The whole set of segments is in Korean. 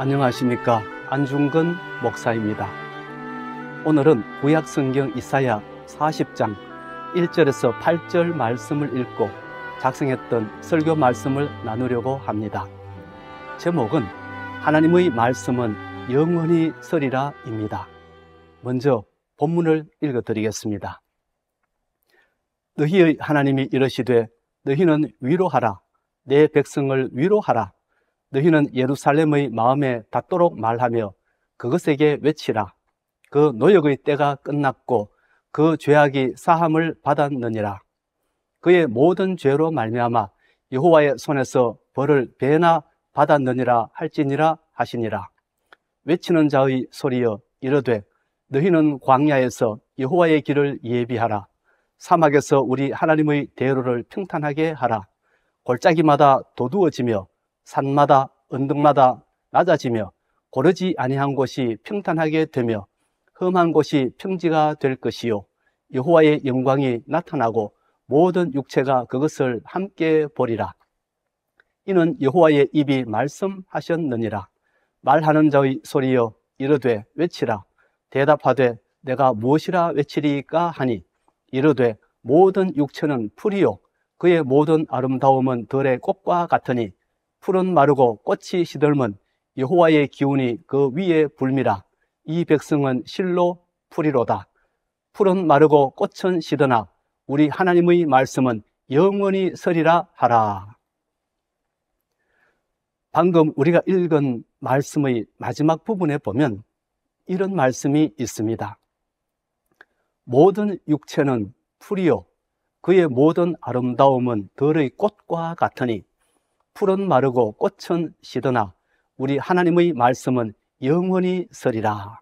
안녕하십니까. 안중근 목사입니다. 오늘은 구약성경 이사야 40장 1절에서 8절 말씀을 읽고 작성했던 설교 말씀을 나누려고 합니다. 제목은 하나님의 말씀은 영원히 서리라 입니다. 먼저 본문을 읽어드리겠습니다. 너희의 하나님이 이르시되 너희는 위로하라. 내 백성을 위로하라. 너희는 예루살렘의 마음에 닿도록 말하며 그것에게 외치라. 그 노역의 때가 끝났고 그 죄악이 사함을 받았느니라. 그의 모든 죄로 말미암아 여호와의 손에서 벌을 배나 받았느니라 할지니라 하시니라. 외치는 자의 소리여 이르되 너희는 광야에서 여호와의 길을 예비하라. 사막에서 우리 하나님의 대로를 평탄하게 하라. 골짜기마다 도두어지며 산마다 언덕마다 낮아지며 고르지 아니한 곳이 평탄하게 되며 험한 곳이 평지가 될 것이요 여호와의 영광이 나타나고 모든 육체가 그것을 함께 보리라. 이는 여호와의 입이 말씀하셨느니라. 말하는 자의 소리여 이르되 외치라. 대답하되 내가 무엇이라 외치리까 하니 이르되 모든 육체는 풀이요 그의 모든 아름다움은 들의 꽃과 같으니 풀은 마르고 꽃이 시들면 여호와의 기운이 그 위에 불미라. 이 백성은 실로 풀이로다. 풀은 마르고 꽃은 시드나 우리 하나님의 말씀은 영원히 서리라 하라. 방금 우리가 읽은 말씀의 마지막 부분에 보면 이런 말씀이 있습니다. 모든 육체는 풀이요 그의 모든 아름다움은 들의 꽃과 같으니 풀은 마르고 꽃은 시드나 우리 하나님의 말씀은 영원히 서리라.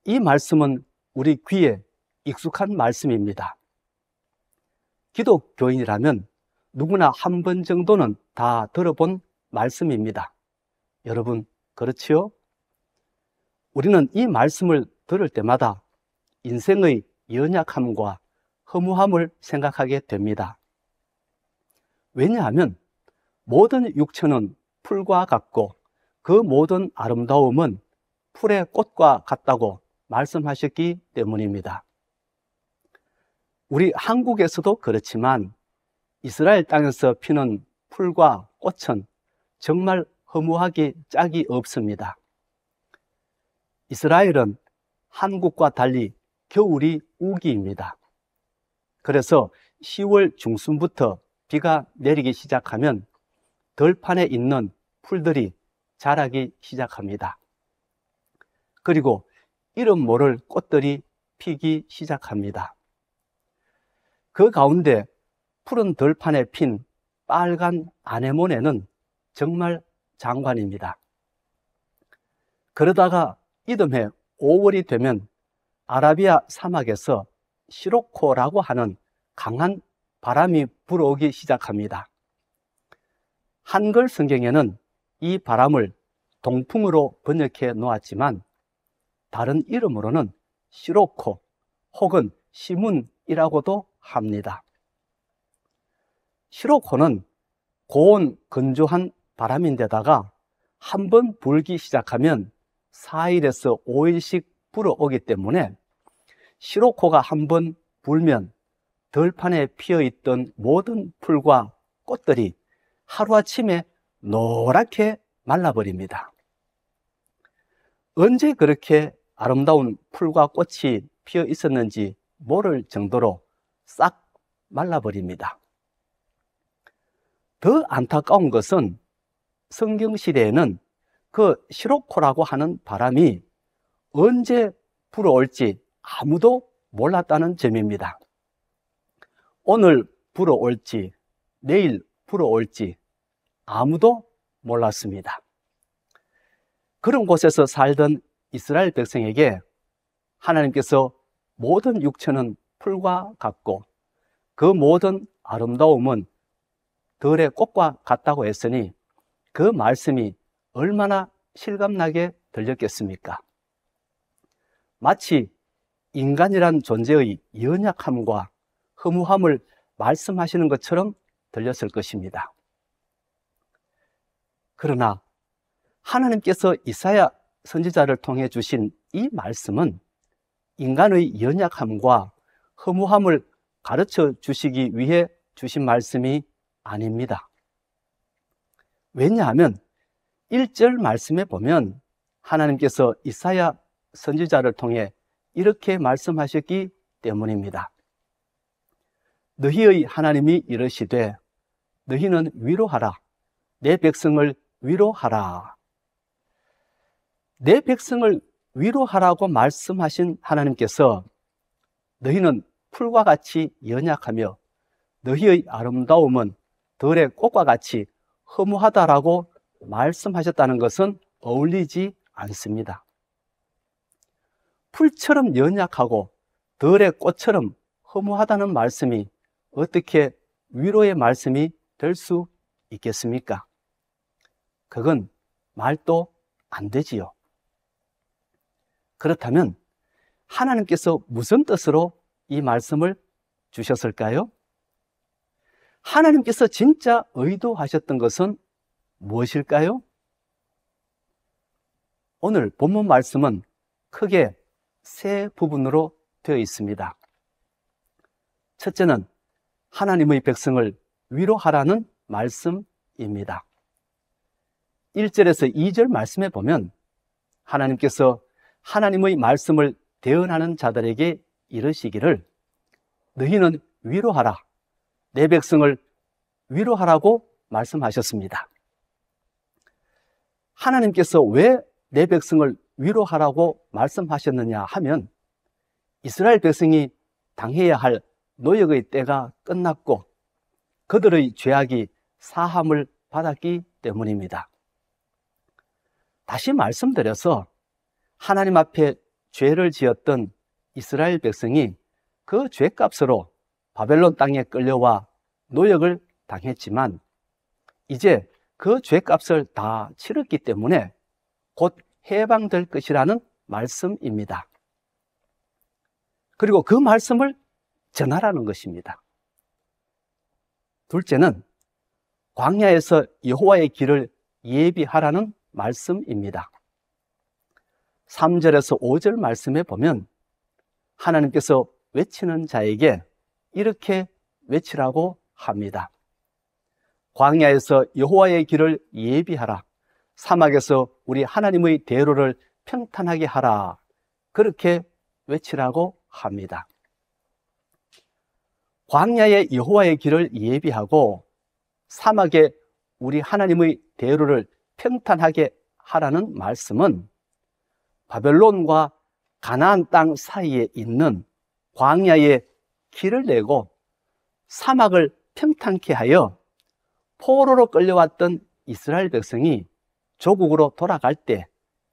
이 말씀은 우리 귀에 익숙한 말씀입니다. 기독교인이라면 누구나 한 번 정도는 다 들어본 말씀입니다. 여러분, 그렇지요? 우리는 이 말씀을 들을 때마다 인생의 연약함과 허무함을 생각하게 됩니다. 왜냐하면 모든 육체는 풀과 같고 그 모든 아름다움은 풀의 꽃과 같다고 말씀하셨기 때문입니다. 우리 한국에서도 그렇지만 이스라엘 땅에서 피는 풀과 꽃은 정말 허무하기 짝이 없습니다. 이스라엘은 한국과 달리 겨울이 우기입니다. 그래서 10월 중순부터 비가 내리기 시작하면 들판에 있는 풀들이 자라기 시작합니다. 그리고 이름 모를 꽃들이 피기 시작합니다. 그 가운데 푸른 들판에 핀 빨간 아네모네는 정말 장관입니다. 그러다가 이듬해 5월이 되면 아라비아 사막에서 시로코라고 하는 강한 바람이 불어오기 시작합니다. 한글 성경에는 이 바람을 동풍으로 번역해 놓았지만 다른 이름으로는 시로코 혹은 시문이라고도 합니다. 시로코는 고온 건조한 바람인데다가 한 번 불기 시작하면 4일에서 5일씩 불어오기 때문에 시로코가 한 번 불면 들판에 피어있던 모든 풀과 꽃들이 하루아침에 노랗게 말라버립니다. 언제 그렇게 아름다운 풀과 꽃이 피어 있었는지 모를 정도로 싹 말라버립니다. 더 안타까운 것은 성경시대에는 그 시로코라고 하는 바람이 언제 불어올지 아무도 몰랐다는 점입니다. 오늘 불어올지 내일 불어올지 아무도 몰랐습니다. 그런 곳에서 살던 이스라엘 백성에게 하나님께서 모든 육체는 풀과 같고 그 모든 아름다움은 들의 꽃과 같다고 했으니 그 말씀이 얼마나 실감나게 들렸겠습니까? 마치 인간이란 존재의 연약함과 허무함을 말씀하시는 것처럼 들렸을 것입니다. 그러나 하나님께서 이사야 선지자를 통해 주신 이 말씀은 인간의 연약함과 허무함을 가르쳐 주시기 위해 주신 말씀이 아닙니다. 왜냐하면 1절 말씀에 보면 하나님께서 이사야 선지자를 통해 이렇게 말씀하셨기 때문입니다. 너희의 하나님이 이르시되 너희는 위로하라. 내 백성을 위로하라. 내 백성을 위로하라고 말씀하신 하나님께서 너희는 풀과 같이 연약하며 너희의 아름다움은 들의 꽃과 같이 허무하다라고 말씀하셨다는 것은 어울리지 않습니다. 풀처럼 연약하고 들의 꽃처럼 허무하다는 말씀이 어떻게 위로의 말씀이 될 수 있겠습니까? 그건 말도 안 되지요. 그렇다면 하나님께서 무슨 뜻으로 이 말씀을 주셨을까요? 하나님께서 진짜 의도하셨던 것은 무엇일까요? 오늘 본문 말씀은 크게 세 부분으로 되어 있습니다. 첫째는 하나님의 백성을 위로하라는 말씀입니다. 1절에서 2절 말씀에 보면 하나님께서 하나님의 말씀을 대언하는 자들에게 이르시기를 너희는 위로하라. 내 백성을 위로하라고 말씀하셨습니다. 하나님께서 왜 내 백성을 위로하라고 말씀하셨느냐 하면 이스라엘 백성이 당해야 할 노역의 때가 끝났고 그들의 죄악이 사함을 받았기 때문입니다. 다시 말씀드려서 하나님 앞에 죄를 지었던 이스라엘 백성이 그 죄값으로 바벨론 땅에 끌려와 노역을 당했지만 이제 그 죄값을 다 치렀기 때문에 곧 해방될 것이라는 말씀입니다. 그리고 그 말씀을 전하라는 것입니다. 둘째는 광야에서 여호와의 길을 예비하라는 말씀입니다. 3절에서 5절 말씀에 보면 하나님께서 외치는 자에게 이렇게 외치라고 합니다. 광야에서 여호와의 길을 예비하라. 사막에서 우리 하나님의 대로를 평탄하게 하라. 그렇게 외치라고 합니다. 광야에 여호와의 길을 예비하고 사막에 우리 하나님의 대로를 평탄하게 하라는 말씀은 바벨론과 가나안 땅 사이에 있는 광야에 길을 내고 사막을 평탄케 하여 포로로 끌려왔던 이스라엘 백성이 조국으로 돌아갈 때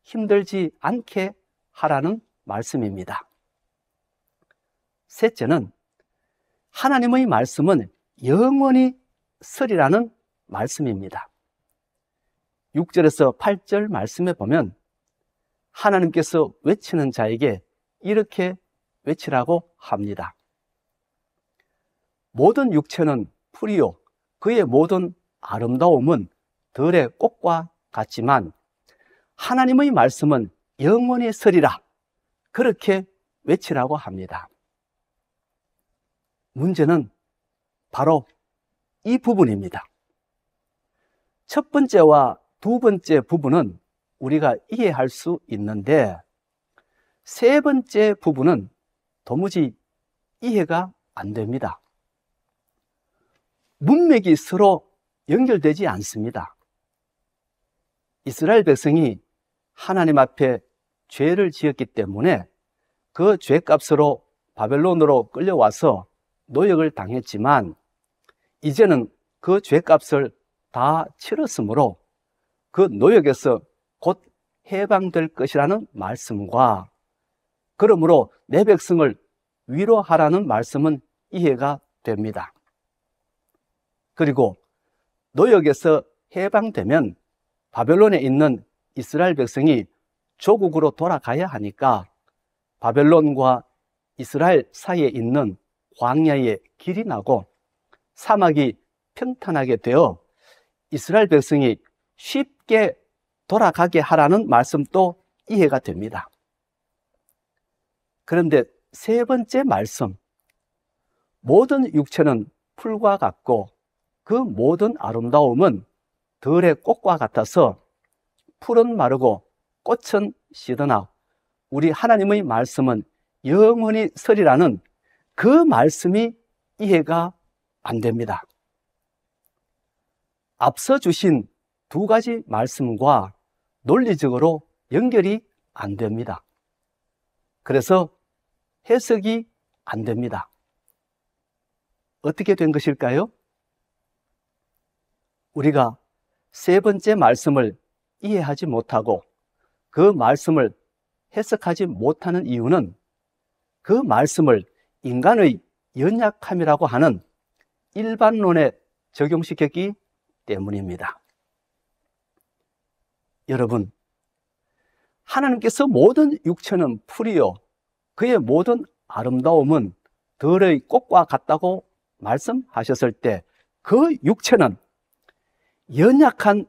힘들지 않게 하라는 말씀입니다. 셋째는 하나님의 말씀은 영원히 서리라는 말씀입니다. 6절에서 8절 말씀에 보면 하나님께서 외치는 자에게 이렇게 외치라고 합니다. 모든 육체는 풀이요 그의 모든 아름다움은 들의 꽃과 같지만 하나님의 말씀은 영원히 서리라. 그렇게 외치라고 합니다. 문제는 바로 이 부분입니다. 첫 번째와 두 번째 부분은 우리가 이해할 수 있는데 세 번째 부분은 도무지 이해가 안 됩니다. 문맥이 서로 연결되지 않습니다. 이스라엘 백성이 하나님 앞에 죄를 지었기 때문에 그 죄값으로 바벨론으로 끌려와서 노역을 당했지만 이제는 그 죄값을 다 치렀으므로 그 노역에서 곧 해방될 것이라는 말씀과 그러므로 내 백성을 위로하라는 말씀은 이해가 됩니다. 그리고 노역에서 해방되면 바벨론에 있는 이스라엘 백성이 조국으로 돌아가야 하니까 바벨론과 이스라엘 사이에 있는 광야에 길이 나고 사막이 평탄하게 되어 이스라엘 백성이 쉽게 돌아가게 하라는 말씀도 이해가 됩니다. 그런데 세 번째 말씀, 모든 육체는 풀과 같고 그 모든 아름다움은 들의 꽃과 같아서 풀은 마르고 꽃은 시드나 우리 하나님의 말씀은 영원히 서리라는 그 말씀이 이해가 안 됩니다. 앞서 주신 두 가지 말씀과 논리적으로 연결이 안 됩니다. 그래서 해석이 안 됩니다. 어떻게 된 것일까요? 우리가 세 번째 말씀을 이해하지 못하고 그 말씀을 해석하지 못하는 이유는 그 말씀을 인간의 연약함이라고 하는 일반론에 적용시켰기 때문입니다. 여러분, 하나님께서 모든 육체는 풀이요 그의 모든 아름다움은 들의 꽃과 같다고 말씀하셨을 때 그 육체는 연약한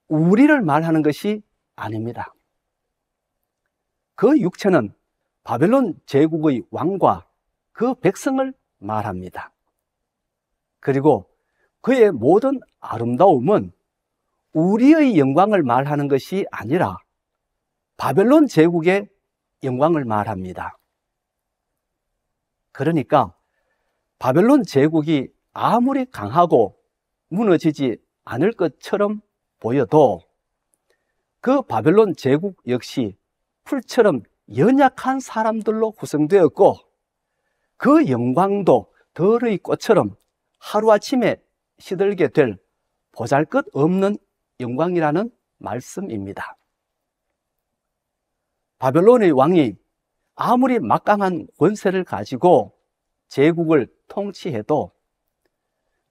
우리를 말하는 것이 아닙니다. 그 육체는 바벨론 제국의 왕과 그 백성을 말합니다. 그리고 그의 모든 아름다움은 우리의 영광을 말하는 것이 아니라 바벨론 제국의 영광을 말합니다. 그러니까 바벨론 제국이 아무리 강하고 무너지지 않을 것처럼 보여도 그 바벨론 제국 역시 풀처럼 연약한 사람들로 구성되었고 그 영광도 들의 꽃처럼 하루아침에 시들게 될 보잘것없는 영광이라는 말씀입니다. 바벨론의 왕이 아무리 막강한 권세를 가지고 제국을 통치해도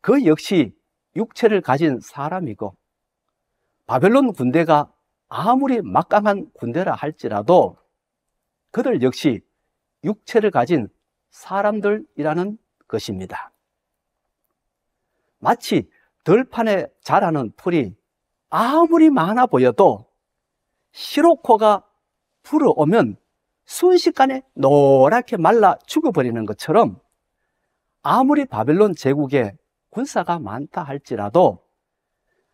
그 역시 육체를 가진 사람이고 바벨론 군대가 아무리 막강한 군대라 할지라도 그들 역시 육체를 가진 사람들이라는 것입니다. 마치 들판에 자라는 풀이 아무리 많아 보여도 시로코가 불어오면 순식간에 노랗게 말라 죽어버리는 것처럼 아무리 바벨론 제국에 군사가 많다 할지라도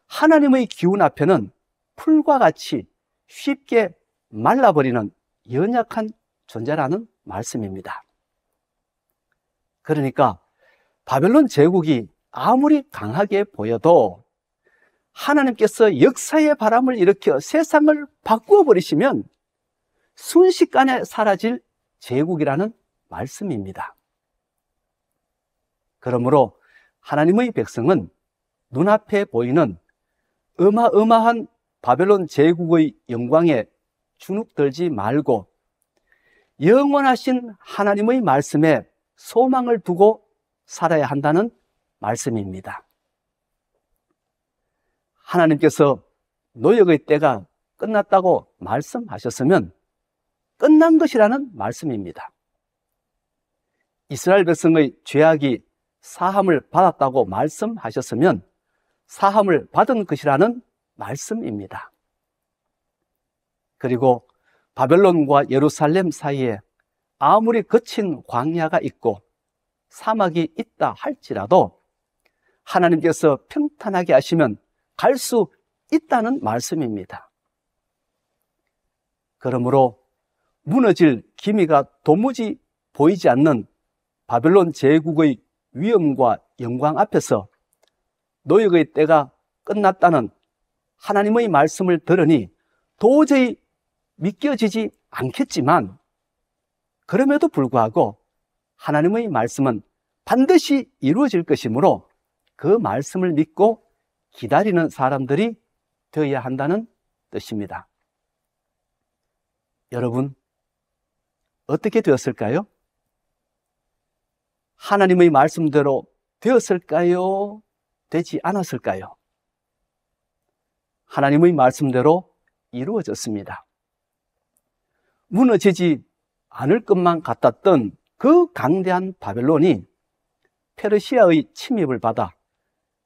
하나님의 기운 앞에는 풀과 같이 쉽게 말라버리는 연약한 존재라는 말씀입니다. 그러니까 바벨론 제국이 아무리 강하게 보여도 하나님께서 역사의 바람을 일으켜 세상을 바꾸어 버리시면 순식간에 사라질 제국이라는 말씀입니다. 그러므로 하나님의 백성은 눈앞에 보이는 어마어마한 바벨론 제국의 영광에 주눅들지 말고 영원하신 하나님의 말씀에 소망을 두고 살아야 한다는 말씀입니다. 하나님께서 노역의 때가 끝났다고 말씀하셨으면 끝난 것이라는 말씀입니다. 이스라엘 백성의 죄악이 사함을 받았다고 말씀하셨으면 사함을 받은 것이라는 말씀입니다. 그리고 바벨론과 예루살렘 사이에 아무리 거친 광야가 있고 사막이 있다 할지라도 하나님께서 평탄하게 하시면 갈 수 있다는 말씀입니다. 그러므로 무너질 기미가 도무지 보이지 않는 바벨론 제국의 위엄과 영광 앞에서 노역의 때가 끝났다는 하나님의 말씀을 들으니 도저히 믿겨지지 않겠지만 그럼에도 불구하고 하나님의 말씀은 반드시 이루어질 것이므로 그 말씀을 믿고 기다리는 사람들이 되어야 한다는 뜻입니다. 여러분, 어떻게 되었을까요? 하나님의 말씀대로 되었을까요? 되지 않았을까요? 하나님의 말씀대로 이루어졌습니다. 무너지지 않을 것만 같았던 그 강대한 바벨론이 페르시아의 침입을 받아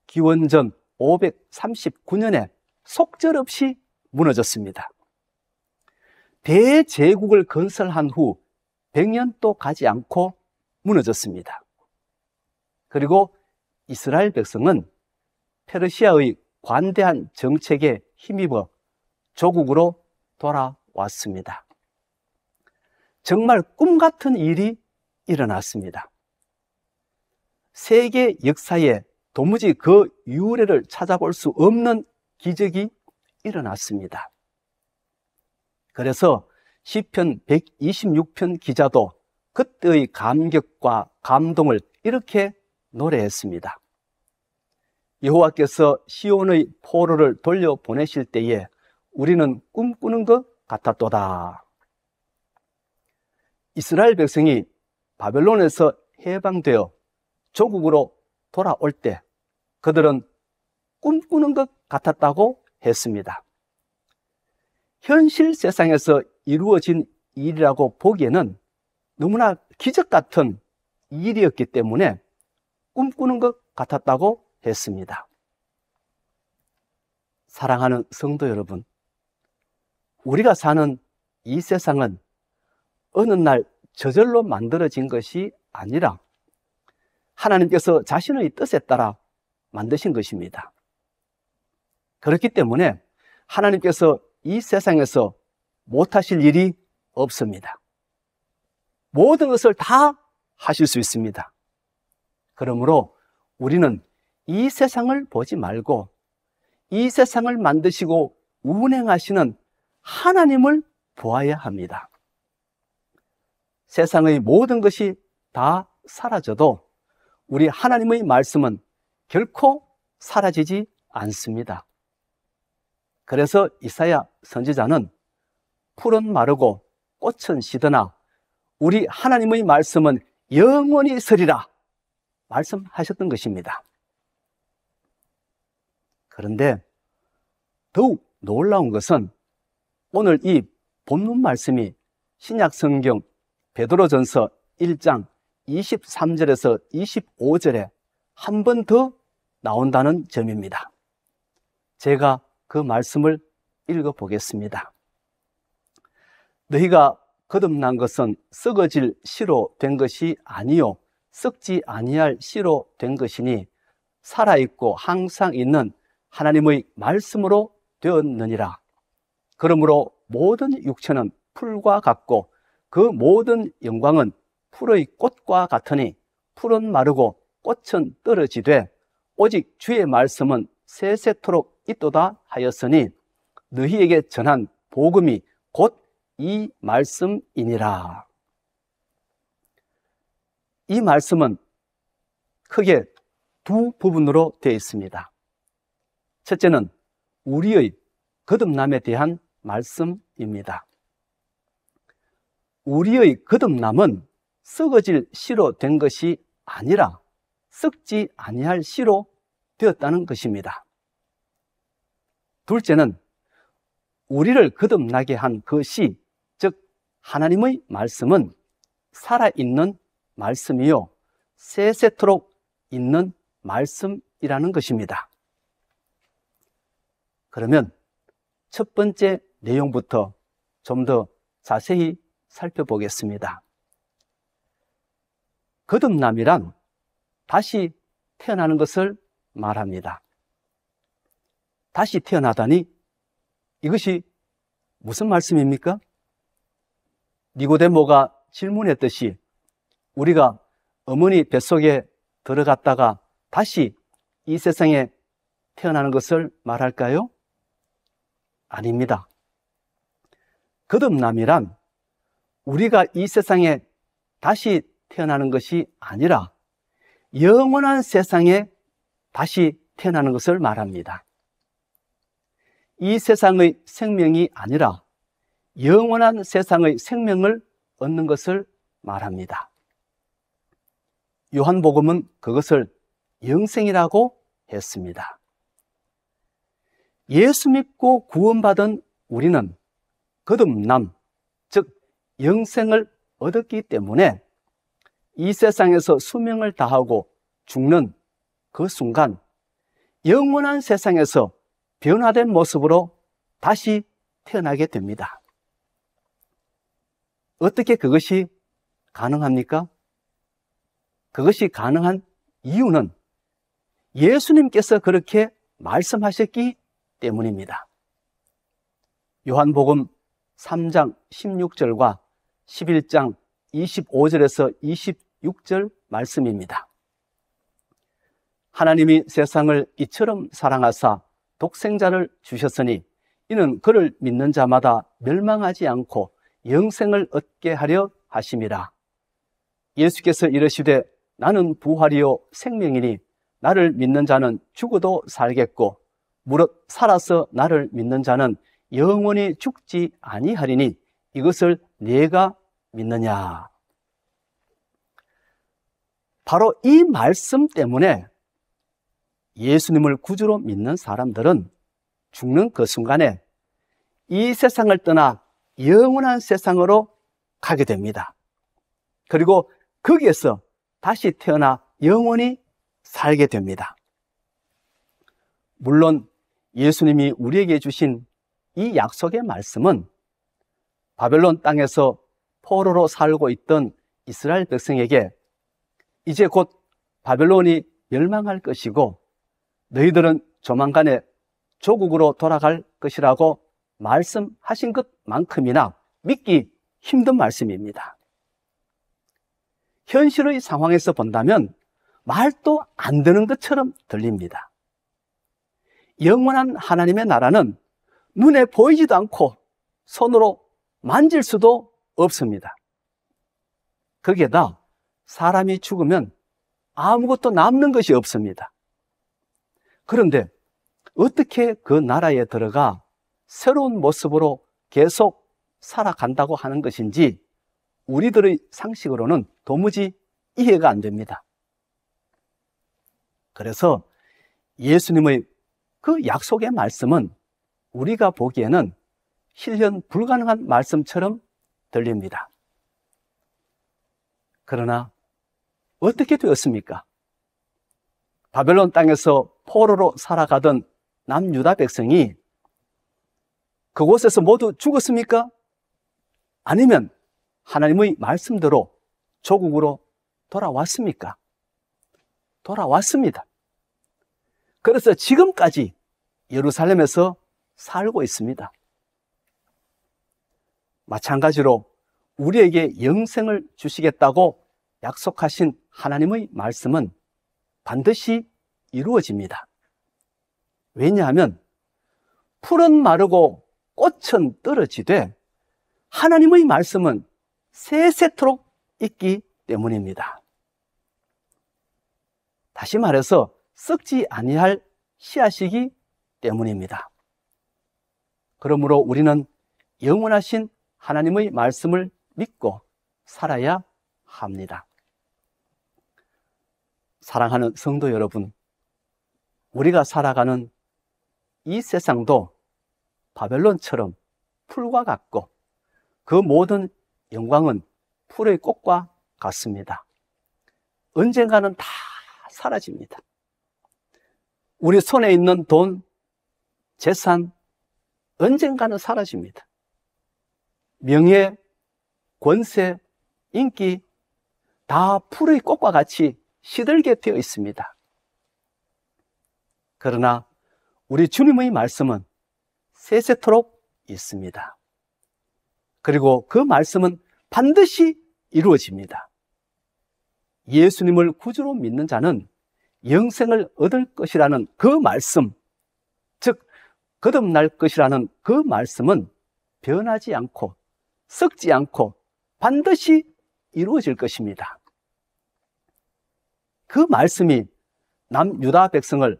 기원전 539년에 속절없이 무너졌습니다. 대제국을 건설한 후 100년도 가지 않고 무너졌습니다. 그리고 이스라엘 백성은 페르시아의 관대한 정책에 힘입어 조국으로 돌아왔습니다. 정말 꿈 같은 일이 일어났습니다. 세계 역사에 도무지 그 유래를 찾아볼 수 없는 기적이 일어났습니다. 그래서 시편 126편 기자도 그때의 감격과 감동을 이렇게 노래했습니다. 여호와께서 시온의 포로를 돌려보내실 때에 우리는 꿈꾸는 것 같았도다. 이스라엘 백성이 바벨론에서 해방되어 조국으로 돌아올 때 그들은 꿈꾸는 것 같았다고 했습니다. 현실 세상에서 이루어진 일이라고 보기에는 너무나 기적 같은 일이었기 때문에 꿈꾸는 것 같았다고 했습니다. 사랑하는 성도 여러분, 우리가 사는 이 세상은 어느 날 저절로 만들어진 것이 아니라 하나님께서 자신의 뜻에 따라 만드신 것입니다. 그렇기 때문에 하나님께서 이 세상에서 못하실 일이 없습니다. 모든 것을 다 하실 수 있습니다. 그러므로 우리는 이 세상을 보지 말고 이 세상을 만드시고 운행하시는 하나님을 보아야 합니다. 세상의 모든 것이 다 사라져도 우리 하나님의 말씀은 결코 사라지지 않습니다. 그래서 이사야 선지자는 풀은 마르고 꽃은 시드나 우리 하나님의 말씀은 영원히 서리라 말씀하셨던 것입니다. 그런데 더욱 놀라운 것은 오늘 이 본문 말씀이 신약 성경 베드로전서 1장 23절에서 25절에 한 번 더 나온다는 점입니다. 제가 그 말씀을 읽어보겠습니다. 너희가 거듭난 것은 썩어질 씨로 된 것이 아니요 썩지 아니할 씨로 된 것이니 살아있고 항상 있는 하나님의 말씀으로 되었느니라. 그러므로 모든 육체는 풀과 같고 그 모든 영광은 풀의 꽃과 같으니 풀은 마르고 꽃은 떨어지되 오직 주의 말씀은 세세토록 있도다 하였으니 너희에게 전한 복음이 곧 이 말씀이니라. 이 말씀은 크게 두 부분으로 되어 있습니다. 첫째는 우리의 거듭남에 대한 말씀입니다. 우리의 거듭남은 썩어질 씨로 된 것이 아니라 썩지 아니할 씨로 되었다는 것입니다. 둘째는 우리를 거듭나게 한 그 씨, 즉 하나님의 말씀은 살아있는 말씀이요 세세토록 있는 말씀이라는 것입니다. 그러면 첫 번째 내용부터 좀 더 자세히 살펴보겠습니다. 거듭남이란 다시 태어나는 것을 말합니다. 다시 태어나다니 이것이 무슨 말씀입니까? 니고데모가 질문했듯이 우리가 어머니 뱃속에 들어갔다가 다시 이 세상에 태어나는 것을 말할까요? 아닙니다. 거듭남이란 우리가 이 세상에 다시 태어나는 것이 아니라 영원한 세상에 다시 태어나는 것을 말합니다. 이 세상의 생명이 아니라 영원한 세상의 생명을 얻는 것을 말합니다. 요한복음은 그것을 영생이라고 했습니다. 예수 믿고 구원받은 우리는 거듭남, 즉 영생을 얻었기 때문에 이 세상에서 수명을 다하고 죽는 그 순간 영원한 세상에서 변화된 모습으로 다시 태어나게 됩니다. 어떻게 그것이 가능합니까? 그것이 가능한 이유는 예수님께서 그렇게 말씀하셨기 때문입니다. 요한복음 3장 16절과 11장 25절에서 26절 말씀입니다. 하나님이 세상을 이처럼 사랑하사 독생자를 주셨으니 이는 그를 믿는 자마다 멸망하지 않고 영생을 얻게 하려 하심이라. 예수께서 이르시되 나는 부활이요 생명이니 나를 믿는 자는 죽어도 살겠고 무릇 살아서 나를 믿는 자는 영원히 죽지 아니하리니 이것을 네가 믿느냐. 바로 이 말씀 때문에 예수님을 구주로 믿는 사람들은 죽는 그 순간에 이 세상을 떠나 영원한 세상으로 가게 됩니다. 그리고 거기에서 다시 태어나 영원히 살게 됩니다. 물론 예수님이 우리에게 주신 이 약속의 말씀은 바벨론 땅에서 포로로 살고 있던 이스라엘 백성에게 이제 곧 바벨론이 멸망할 것이고 너희들은 조만간에 조국으로 돌아갈 것이라고 말씀하신 것만큼이나 믿기 힘든 말씀입니다. 현실의 상황에서 본다면 말도 안 되는 것처럼 들립니다. 영원한 하나님의 나라는 눈에 보이지도 않고 손으로 만질 수도 없습니다. 거기에다 사람이 죽으면 아무것도 남는 것이 없습니다. 그런데 어떻게 그 나라에 들어가 새로운 모습으로 계속 살아간다고 하는 것인지 우리들의 상식으로는 도무지 이해가 안 됩니다. 그래서 예수님의 그 약속의 말씀은 우리가 보기에는 실현 불가능한 말씀처럼 들립니다. 그러나 어떻게 되었습니까? 바벨론 땅에서 포로로 살아가던 남유다 백성이 그곳에서 모두 죽었습니까? 아니면 하나님의 말씀대로 조국으로 돌아왔습니까? 돌아왔습니다. 그래서 지금까지 예루살렘에서 살고 있습니다. 마찬가지로 우리에게 영생을 주시겠다고 약속하신 하나님의 말씀은 반드시 이루어집니다. 왜냐하면 풀은 마르고 꽃은 떨어지되 하나님의 말씀은 세세토록 있기 때문입니다. 다시 말해서 썩지 아니할 씨앗이기 때문입니다. 그러므로 우리는 영원하신 하나님의 말씀을 믿고 살아야 합니다. 사랑하는 성도 여러분, 우리가 살아가는 이 세상도 바벨론처럼 풀과 같고 그 모든 영광은 풀의 꽃과 같습니다. 언젠가는 다 사라집니다. 우리 손에 있는 돈, 재산, 언젠가는 사라집니다. 명예, 권세, 인기 다 풀의 꽃과 같이 시들게 되어 있습니다. 그러나 우리 주님의 말씀은 세세토록 있습니다. 그리고 그 말씀은 반드시 이루어집니다. 예수님을 구주로 믿는 자는 영생을 얻을 것이라는 그 말씀, 즉 거듭날 것이라는 그 말씀은 변하지 않고 썩지 않고 반드시 이루어질 것입니다. 그 말씀이 남유다 백성을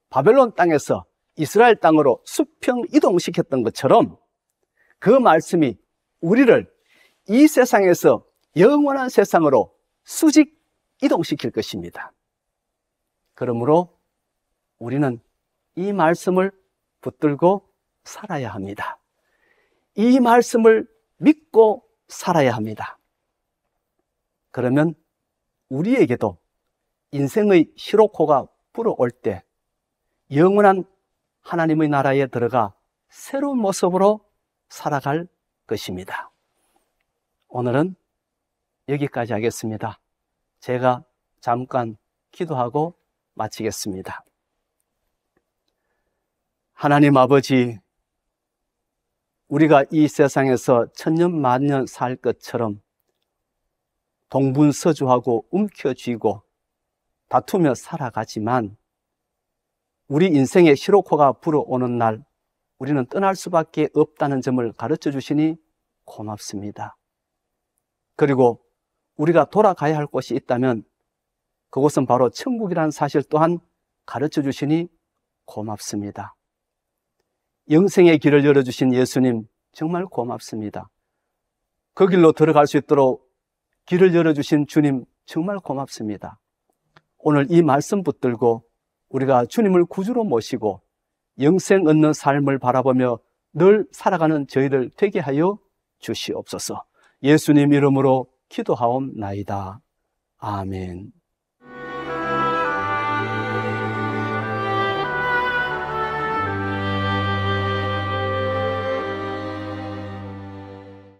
바벨론 땅에서 이스라엘 땅으로 수평 이동시켰던 것처럼 그 말씀이 우리를 이 세상에서 영원한 세상으로 수직 이동시킬 것입니다. 그러므로 우리는 이 말씀을 붙들고 살아야 합니다. 이 말씀을 믿고 살아야 합니다. 그러면 우리에게도 인생의 시로코가 불어올 때 영원한 하나님의 나라에 들어가 새로운 모습으로 살아갈 것입니다. 오늘은 여기까지 하겠습니다. 제가 잠깐 기도하고 마치겠습니다. 하나님 아버지, 우리가 이 세상에서 천년 만년 살 것처럼 동분서주하고 움켜쥐고 다투며 살아가지만 우리 인생의 시로코가 불어오는 날 우리는 떠날 수밖에 없다는 점을 가르쳐 주시니 고맙습니다. 그리고 우리가 돌아가야 할 곳이 있다면 그곳은 바로 천국이라는 사실 또한 가르쳐 주시니 고맙습니다. 영생의 길을 열어주신 예수님 정말 고맙습니다. 그 길로 들어갈 수 있도록 길을 열어주신 주님 정말 고맙습니다. 오늘 이 말씀 붙들고 우리가 주님을 구주로 모시고 영생 얻는 삶을 바라보며 늘 살아가는 저희들 되게 하여 주시옵소서. 예수님 이름으로 기도하옵나이다. 아멘.